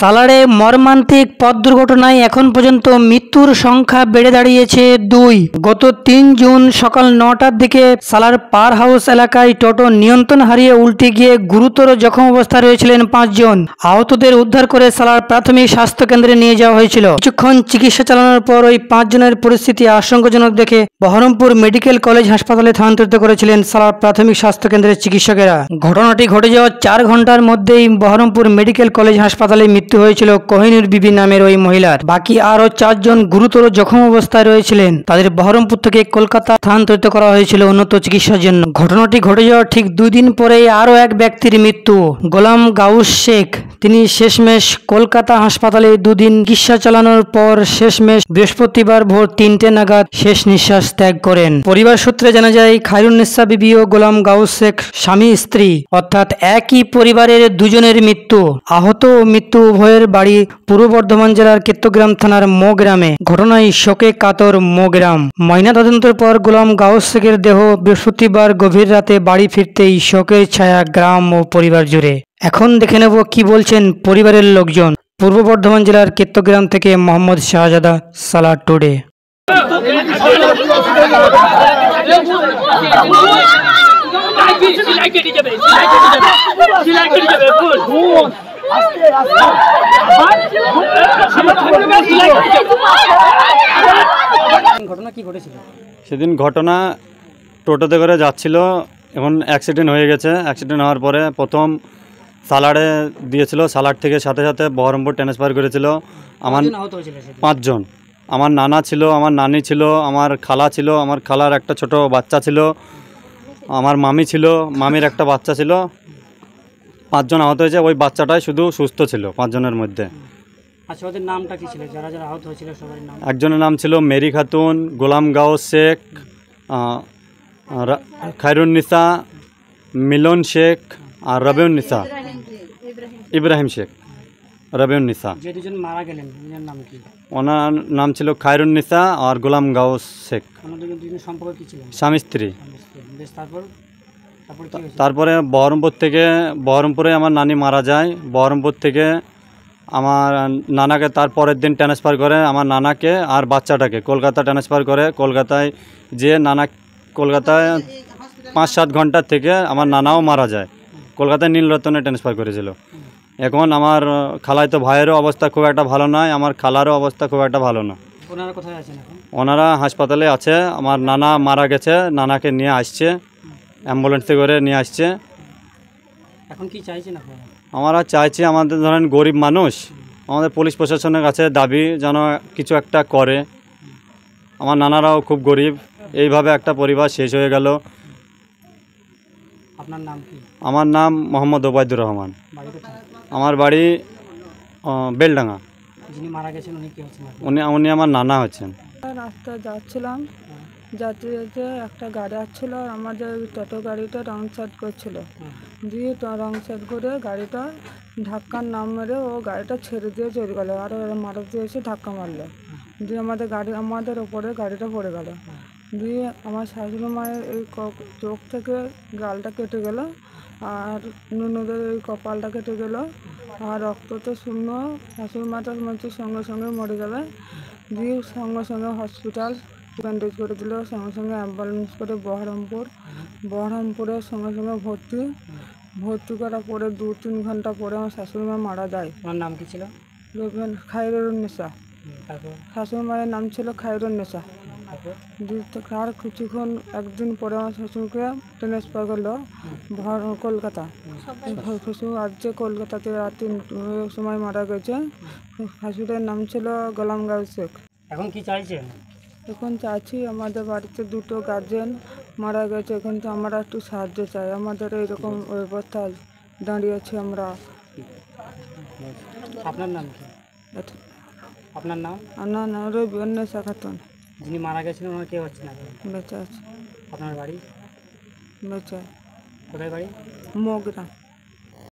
সালারে মর্মান্তিক পথ দুর্ঘটনায় এখন পর্যন্ত মৃত্যুর সংখ্যা বেড়ে দাঁড়িয়েছে 2। গত 3 জুন সকাল 9টার দিকে সালার পার হাউস এলাকায় টোটো নিয়ন্ত্রণ হারিয়ে উল্টে গিয়ে গুরুতর জখম অবস্থায় রয়েছিলেন 5 জন। আহতদের উদ্ধার করে সালার প্রাথমিক স্বাস্থ্য কেন্দ্রে নিয়ে যাওয়া হয়েছিল। কিছুক্ষণ চিকিৎসা চালানোর পর ওই 5 জনের পরিস্থিতি আশঙ্কাজনক দেখে বহরমপুর মেডিকেল কলেজ হাসপাতালে স্থানান্তরিত করেছিলেন সালার প্রাথমিক স্বাস্থ্য কেন্দ্রের চিকিৎসকেরা। ঘটনাটি ঘটে যাওয়ার 4 ঘন্টার মধ্যেই বহরমপুর মেডিকেল কলেজ হাসপাতালে মৃত্যু হয়েছিল কোহিনুর বিবি নামের ওই মহিলার। বাকি আরও 4 জন গুরুতর জখম অবস্থায় রয়েছিলেন। তাদের বহরমপুর থেকে কলকাতা স্থানান্তরিত করা হয়েছিল উন্নত চিকিৎসার জন্য। ঘটনাটি ঘটে যাওয়ার ঠিক 2 দিন পরেই আরও এক ব্যক্তির মৃত্যু, গোলাম গাউস শেখ। তিনি শেষমেশ কলকাতা হাসপাতালে 2 দিন চিকিৎসা চালানোর পর শেষমেশ বৃহস্পতিবার ভোর 3টে নাগাদ শেষ নিঃশ্বাস ত্যাগ করেন। পরিবার সূত্রে জানা যায়, খায়রুন্নিসা বিবি ও গোলাম গাউস শেখ স্বামী স্ত্রী, অর্থাৎ একই পরিবারের 2 জনের মৃত্যু। আহত ও মৃত্যু উভয়ের বাড়ি পূর্ব বর্ধমান জেলার কেত্তগ্রাম থানার মো গ্রামে। ঘটনায় শোকে কাতর মো গ্রাম। ময়নাতদন্তের পর গোলাম গাউস শেখের দেহ বৃহস্পতিবার গভীর রাতে বাড়ি ফিরতেই শোকের ছায়া গ্রাম ও পরিবার জুড়ে। এখন দেখে নেব কি বলছেন পরিবারের লোকজন। পূর্ব বর্ধমান জেলার কেত্তগ্রাম থেকে মোহাম্মদ শাহজাদা, সালার টুডে। ঘটনা কি ঘটেছিল সেদিন? ঘটনা টোটোতে করে যাচ্ছিল, এখন অ্যাক্সিডেন্ট হয়ে গেছে। অ্যাক্সিডেন্ট হওয়ার পরে প্রথম সালারে দিয়েছিল, সালার থেকে সাথে সাথে বহরমপুর ট্রান্সফার করেছিল। আমার 5 জন, আমার নানা ছিল, আমার নানি ছিল, আমার খালা ছিল, আমার খালার একটা ছোট বাচ্চা ছিল, আমার মামি ছিল, মামির একটা বাচ্চা ছিল। 5 জন আহত হয়েছে। ওই বাচ্চাটাই শুধু সুস্থ ছিল 5 জনের মধ্যে। আচ্ছা, ওদের নামটা কি ছিল? যারা যারা আহত হয়েছিল সবার নাম? একজনের নাম ছিল মেরি খাতুন, গোলাম গাউস শেখ, খায়রুন্নিসা, মিলন শেখ আর রবিউন্নিসা, ইব্রাহিম শেখ, রবিউন্নিসা। যে 2 জন মারা গেলেন ওনার নাম কি? ওনার নাম ছিল খায়রুন্নিসা আর গোলাম গাউস শেখ। ওনাদের 2 জনের সম্পর্ক কি ছিল? স্বামী স্ত্রী। বেশ, তারপরে কি হয়েছে? তারপরে বহরমপুরে আমার নানি মারা যায়। বহরমপুর থেকে আমার নানাকে তার পরের দিন ট্রান্সফার করে, আমার নানাকে আর বাচ্চাটাকে কলকাতা ট্রান্সফার করে। কলকাতায় কলকাতায় 5-7 ঘন্টা থেকে আমার নানাও মারা যায়। কলকাতায় নীলরতনে ট্রান্সফার করেছিল। এখন আমার খালাতো ভাইয়েরও অবস্থা খুব একটা ভালো নয়, আমার খালারও অবস্থা খুব একটা ভালো না। ওনারা কোথায় আছেন এখন? ওনারা হাসপাতালে আছে। আমার নানা মারা গেছে, নানাকে নিয়ে আসছে, অ্যাম্বুলেন্সে করে নিয়ে আসছে। এখন কি চাইছেন আপনারা? আমরা চাইছি, আমাদের ধরেন গরিব মানুষ, আমাদের পুলিশ প্রশাসনের কাছে দাবি যেন কিছু একটা করে। আমার নানারাও খুব গরিব, এইভাবে একটা পরিবার শেষ হয়ে গেল। আপনার নাম কি? আমার নাম মোহাম্মদ ওবায়দুর রহমান। বাড়ি কোথায়? আমার বাড়ি বেলডাঙ্গা। যিনি মারা গেছেন উনি কি হচ্ছেন? উনি আমার নানা হচ্ছেন। রাস্তায় যাচ্ছিলাম, যাতে যেতে একটা গাড়ি আসছিলো, আর আমাদের টোটো গাড়িটা রং সাইড করছিল। দিয়ে রং সাইড করে গাড়িটা ধাক্কার নাম মেরে ও গাড়িটা ছেড়ে দিয়ে চলে গেলো, আর মারা দিয়ে এসে ধাক্কা মারলো। দিয়ে আমাদের ওপরে গাড়িটা পড়ে গেল। দিয়ে আমার শাশুড়ি মায়ের এই চোখ থেকে গালটা কেটে গেল, আর ননদের এই কপালটা কেটে গেল, আর রক্ত তো শূন্য। শাশুড়ি মাটার মধ্যে সঙ্গে সঙ্গে মরে যাবে। দিয়ে সঙ্গে সঙ্গে হসপিটাল ব্যান্ডেজ করে দিল, সঙ্গে সঙ্গে অ্যাম্বুলেন্স করে বহরমপুরে সঙ্গে সঙ্গে ভর্তি করার পরে 2-3 ঘন্টা পরে আমার শাশুড়ি মা মারা যায়। ওনার নাম কি ছিল? খায়রুন্নিসা। তারপর শাশুড়ি মায়ের নাম ছিল খায়রুন্নিসা। আর কিছুক্ষণ 1 দিন পরে আমার শ্বশুরকে ট্রান্সফার করলো কলকাতা। শ্বশুর আজকে কলকাতাতে রাত 3টার সময় মারা গেছে। শাশুড়ের নাম ছিল গোলাম গাউস শেখ। এখন কি চাইছেন? এখন চাইছি, আমাদের বাড়িতে 2টো গার্জেন মারা গেছে, কিন্তু আমরা একটু সাহায্য চাই। আমাদের এইরকম অবস্থায় দাঁড়িয়েছি আমরা। আপনার নাম কি? আপনার নাম? আমার নাম রবিউন্নিসা খাতুন। যিনি মারা গেছেন ওনার কে হচ্ছেন? বেঁচে আছে। আপনার বাড়ি বেঁচে? কোথায় বাড়ি? মো গ্রাম।